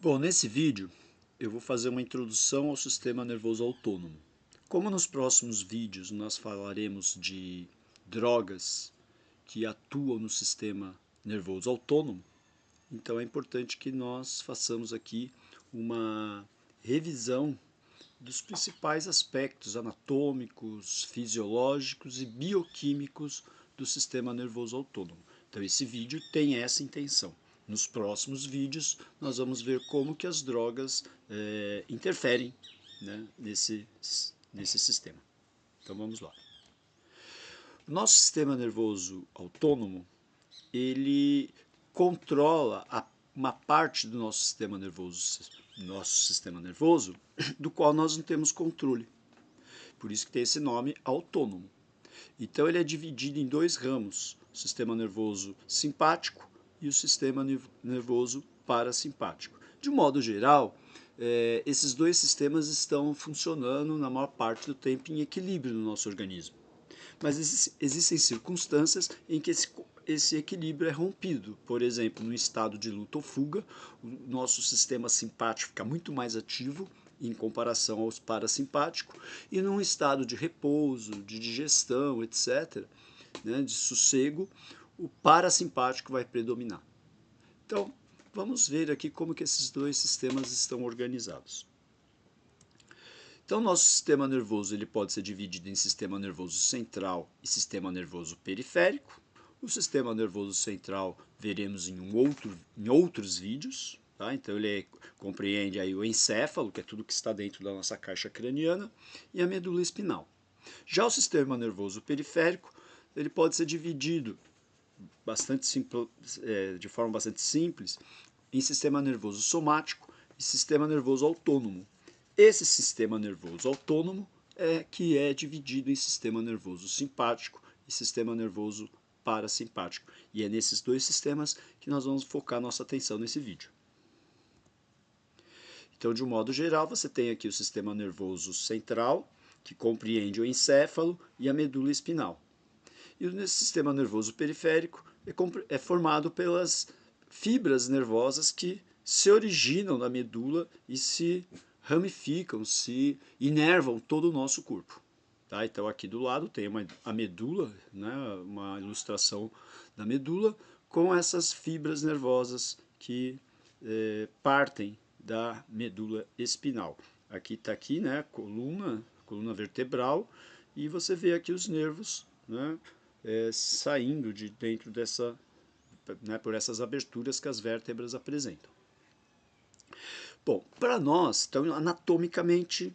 Bom, nesse vídeo eu vou fazer uma introdução ao sistema nervoso autônomo. Como nos próximos vídeos nós falaremos de drogas que atuam no sistema nervoso autônomo, então é importante que nós façamos aqui uma revisão dos principais aspectos anatômicos, fisiológicos e bioquímicos do sistema nervoso autônomo. Então esse vídeo tem essa intenção. Nos próximos vídeos nós vamos ver como que as drogas interferem, né, nesse sistema. Então vamos lá. O nosso sistema nervoso autônomo, ele controla uma parte do nosso sistema nervoso do qual nós não temos controle. Por isso que tem esse nome autônomo. Então ele é dividido em dois ramos, o sistema nervoso simpático e o sistema nervoso parasimpático. De modo geral, esses dois sistemas estão funcionando na maior parte do tempo em equilíbrio no nosso organismo. Mas existem circunstâncias em que esse equilíbrio é rompido. Por exemplo, no estado de luta ou fuga, o nosso sistema simpático fica muito mais ativo em comparação aos parasimpáticos, e num estado de repouso, de digestão, etc., né, de sossego, o parasimpático vai predominar. Então, vamos ver aqui como que esses dois sistemas estão organizados. Então, nosso sistema nervoso ele pode ser dividido em sistema nervoso central e sistema nervoso periférico. O sistema nervoso central veremos em outros vídeos. Tá? Então, ele compreende aí o encéfalo, que é tudo que está dentro da nossa caixa craniana, e a medula espinal. Já o sistema nervoso periférico, ele pode ser dividido de forma bastante simples em sistema nervoso somático e sistema nervoso autônomo. Esse sistema nervoso autônomo que é dividido em sistema nervoso simpático e sistema nervoso parasimpático. E é nesses dois sistemas que nós vamos focar nossa atenção nesse vídeo. Então, de um modo geral, você tem aqui o sistema nervoso central, que compreende o encéfalo e a medula espinal. E o sistema nervoso periférico é formado pelas fibras nervosas que se originam na medula e se ramificam, se inervam todo o nosso corpo. Tá? Então aqui do lado tem a medula, né, uma ilustração da medula com essas fibras nervosas que partem da medula espinal. Aqui está aqui, né, coluna vertebral, e você vê aqui os nervos, né, saindo de dentro dessa, né, por essas aberturas que as vértebras apresentam. Bom, para nós, então, anatomicamente,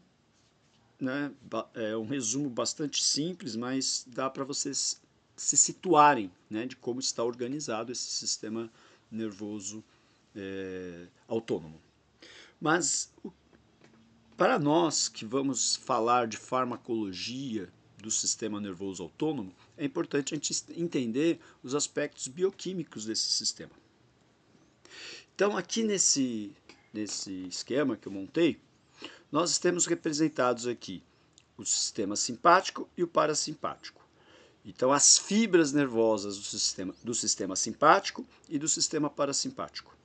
né, é um resumo bastante simples, mas dá para vocês se situarem, né, de como está organizado esse sistema nervoso autônomo. Mas, para nós que vamos falar de farmacologia do sistema nervoso autônomo, é importante a gente entender os aspectos bioquímicos desse sistema. Então, aqui nesse esquema que eu montei, nós temos representados aqui o sistema simpático e o parasimpático. Então, as fibras nervosas do sistema simpático e do sistema parasimpático.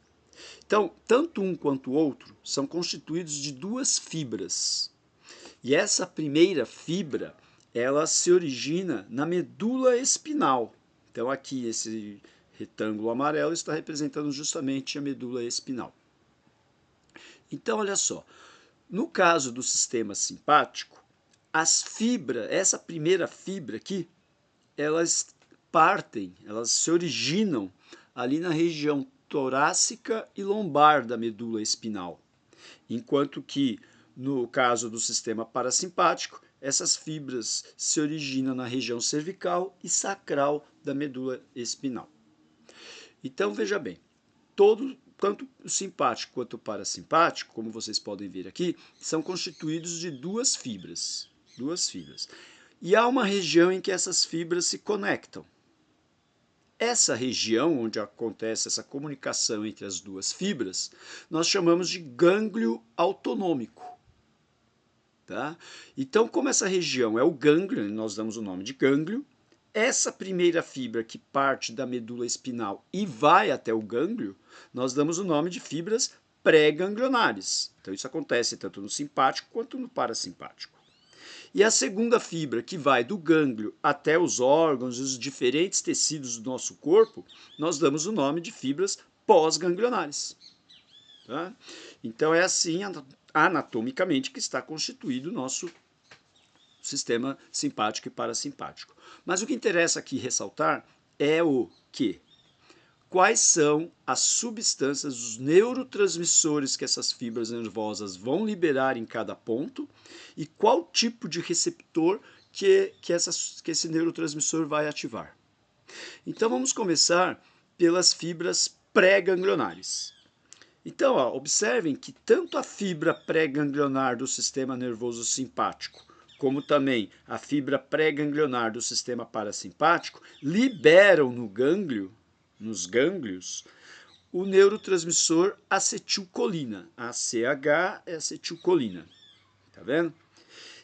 Então, tanto um quanto o outro são constituídos de duas fibras. E essa primeira fibra, ela se origina na medula espinal. Então, aqui esse retângulo amarelo está representando justamente a medula espinal. Então, olha só, no caso do sistema simpático, as fibras, essa primeira fibra aqui, elas se originam ali na região torácica e lombar da medula espinal, enquanto que no caso do sistema parasimpático, essas fibras se originam na região cervical e sacral da medula espinal. Então veja bem, tanto o simpático quanto o parasimpático, como vocês podem ver aqui, são constituídos de duas fibras. E há uma região em que essas fibras se conectam. Essa região onde acontece essa comunicação entre as duas fibras, nós chamamos de gânglio autonômico. Tá? Então, como essa região é o gânglio, nós damos o nome de gânglio, essa primeira fibra que parte da medula espinal e vai até o gânglio, nós damos o nome de fibras pré-ganglionares. Então isso acontece tanto no simpático quanto no parasimpático. E a segunda fibra, que vai do gânglio até os órgãos e os diferentes tecidos do nosso corpo, nós damos o nome de fibras pós-ganglionares. Tá? Então é assim, anatomicamente, que está constituído o nosso sistema simpático e parasimpático. Mas o que interessa aqui ressaltar é o que? Quais são as substâncias, os neurotransmissores que essas fibras nervosas vão liberar em cada ponto e qual tipo de receptor que esse neurotransmissor vai ativar. Então vamos começar pelas fibras pré-ganglionares. Então, observem que tanto a fibra pré-ganglionar do sistema nervoso simpático como também a fibra pré-ganglionar do sistema parasimpático liberam no gânglio, nos gânglios, o neurotransmissor acetilcolina. A ACH é acetilcolina. Tá vendo?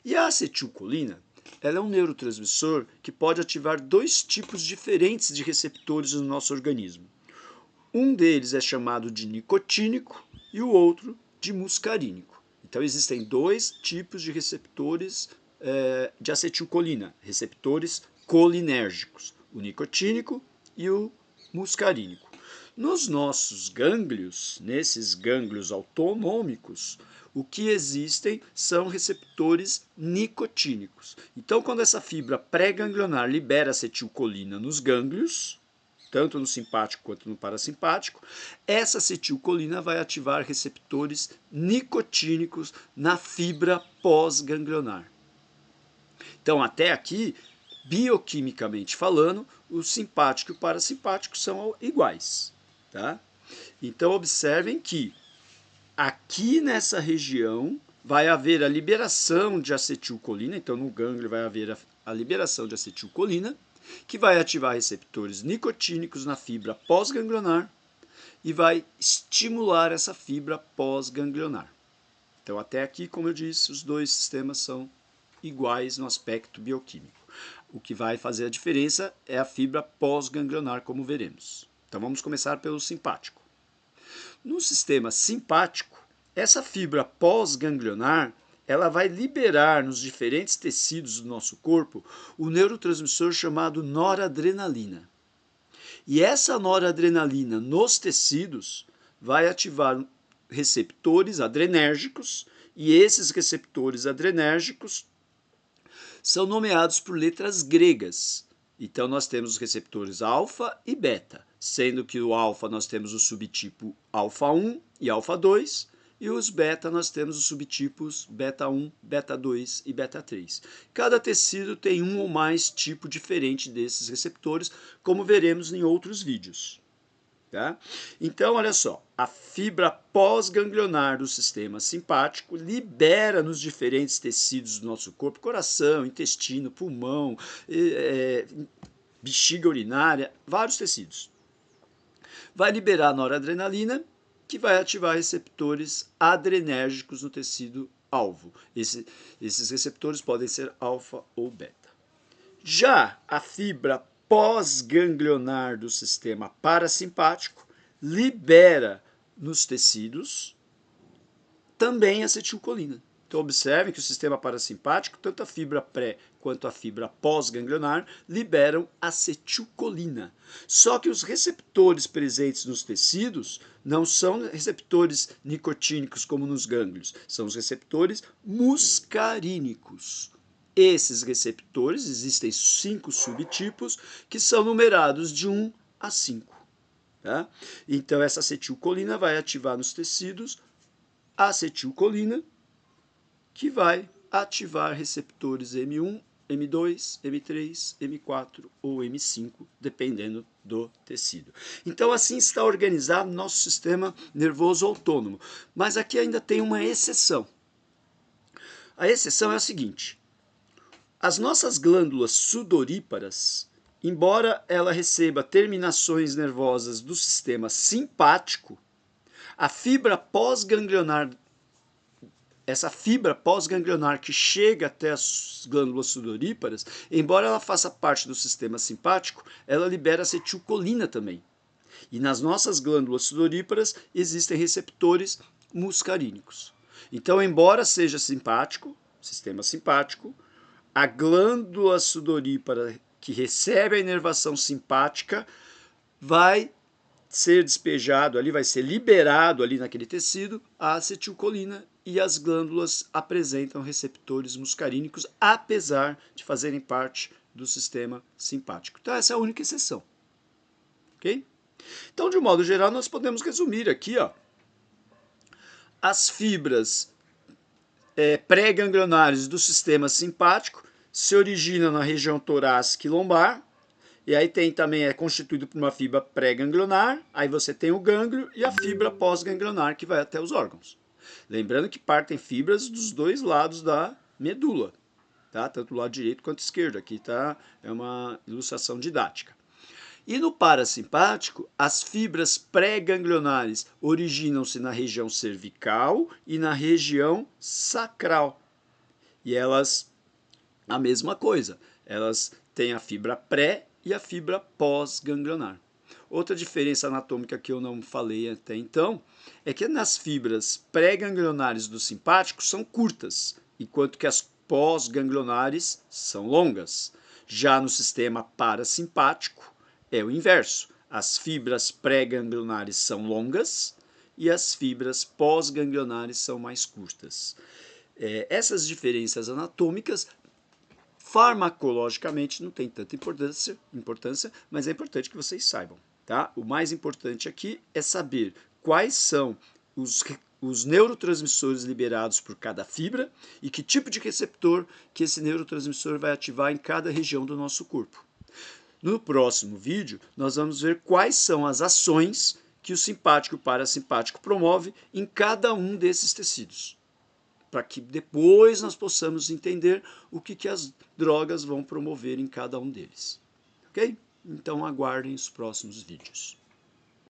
E a acetilcolina, ela é um neurotransmissor que pode ativar dois tipos diferentes de receptores no nosso organismo. Um deles é chamado de nicotínico e o outro de muscarínico. Então existem dois tipos de receptores de acetilcolina, receptores colinérgicos, o nicotínico e o muscarínico. Nos nossos gânglios, nesses gânglios autonômicos, o que existem são receptores nicotínicos. Então, quando essa fibra pré-ganglionar libera acetilcolina nos gânglios, tanto no simpático quanto no parasimpático, essa acetilcolina vai ativar receptores nicotínicos na fibra pós-ganglionar. Então, até aqui, bioquimicamente falando, o simpático e o parasimpático são iguais. Tá? Então, observem que aqui nessa região vai haver a liberação de acetilcolina, então no gânglio vai haver a liberação de acetilcolina, que vai ativar receptores nicotínicos na fibra pós-ganglionar e vai estimular essa fibra pós-ganglionar. Então, até aqui, como eu disse, os dois sistemas são iguais no aspecto bioquímico. O que vai fazer a diferença é a fibra pós-ganglionar, como veremos. Então, vamos começar pelo simpático. No sistema simpático, essa fibra pós-ganglionar ela vai liberar nos diferentes tecidos do nosso corpo o neurotransmissor chamado noradrenalina. E essa noradrenalina nos tecidos vai ativar receptores adrenérgicos, e esses receptores adrenérgicos são nomeados por letras gregas. Então nós temos os receptores alfa e beta, sendo que o alfa nós temos o subtipo alfa 1 e alfa 2, e os beta nós temos os subtipos beta 1, beta 2 e beta 3. Cada tecido tem um ou mais tipo diferente desses receptores, como veremos em outros vídeos. Tá? Então, olha só, a fibra pós-ganglionar do sistema simpático libera nos diferentes tecidos do nosso corpo, coração, intestino, pulmão, bexiga urinária, vários tecidos. Vai liberar a noradrenalina, que vai ativar receptores adrenérgicos no tecido alvo. Esses receptores podem ser alfa ou beta. Já a fibra pós-ganglionar do sistema parasimpático libera nos tecidos também acetilcolina. Então, observem que o sistema parasimpático, tanto a fibra pré quanto a fibra pós-ganglionar, liberam acetilcolina. Só que os receptores presentes nos tecidos não são receptores nicotínicos como nos gânglios, são os receptores muscarínicos. Esses receptores, existem 5 subtipos, que são numerados de 1 a 5. Tá? Então, essa acetilcolina vai ativar nos tecidos a acetilcolina, que vai ativar receptores M1, M2, M3, M4 ou M5, dependendo do tecido. Então, assim está organizado nosso sistema nervoso autônomo. Mas aqui ainda tem uma exceção. A exceção é a seguinte: as nossas glândulas sudoríparas, embora ela receba terminações nervosas do sistema simpático, a fibra pós-ganglionar, essa fibra pós-ganglionar que chega até as glândulas sudoríparas, embora ela faça parte do sistema simpático, ela libera acetilcolina também. E nas nossas glândulas sudoríparas existem receptores muscarínicos. Então, embora seja simpático, sistema simpático, a glândula sudorípara que recebe a inervação simpática vai ser despejado ali, vai ser liberado ali naquele tecido a acetilcolina e as glândulas apresentam receptores muscarínicos, apesar de fazerem parte do sistema simpático. Então essa é a única exceção. Ok? Então, de um modo geral, nós podemos resumir aqui, ó, as fibras pré-ganglionares do sistema simpático se originam na região torácica e lombar, e aí tem também, é constituído por uma fibra pré-ganglionar, aí você tem o gânglio e a fibra pós-ganglionar que vai até os órgãos. Lembrando que partem fibras dos dois lados da medula, tá? Tanto do lado direito quanto esquerdo, aqui tá, é uma ilustração didática. E no parasimpático, as fibras pré-ganglionares originam-se na região cervical e na região sacral. E elas, a mesma coisa, elas têm a fibra pré e a fibra pós-ganglionar. Outra diferença anatômica que eu não falei até então é que nas fibras pré-ganglionares do simpático são curtas, enquanto que as pós-ganglionares são longas. Já no sistema parasimpático é o inverso. As fibras pré-ganglionares são longas e as fibras pós-ganglionares são mais curtas. Essas diferenças anatômicas farmacologicamente não tem tanta importância, mas é importante que vocês saibam. Tá? O mais importante aqui é saber quais são os neurotransmissores liberados por cada fibra e que tipo de receptor que esse neurotransmissor vai ativar em cada região do nosso corpo. No próximo vídeo, nós vamos ver quais são as ações que o simpático e o parasimpático promove em cada um desses tecidos, para que depois nós possamos entender o que as drogas vão promover em cada um deles. Ok? Então aguardem os próximos vídeos.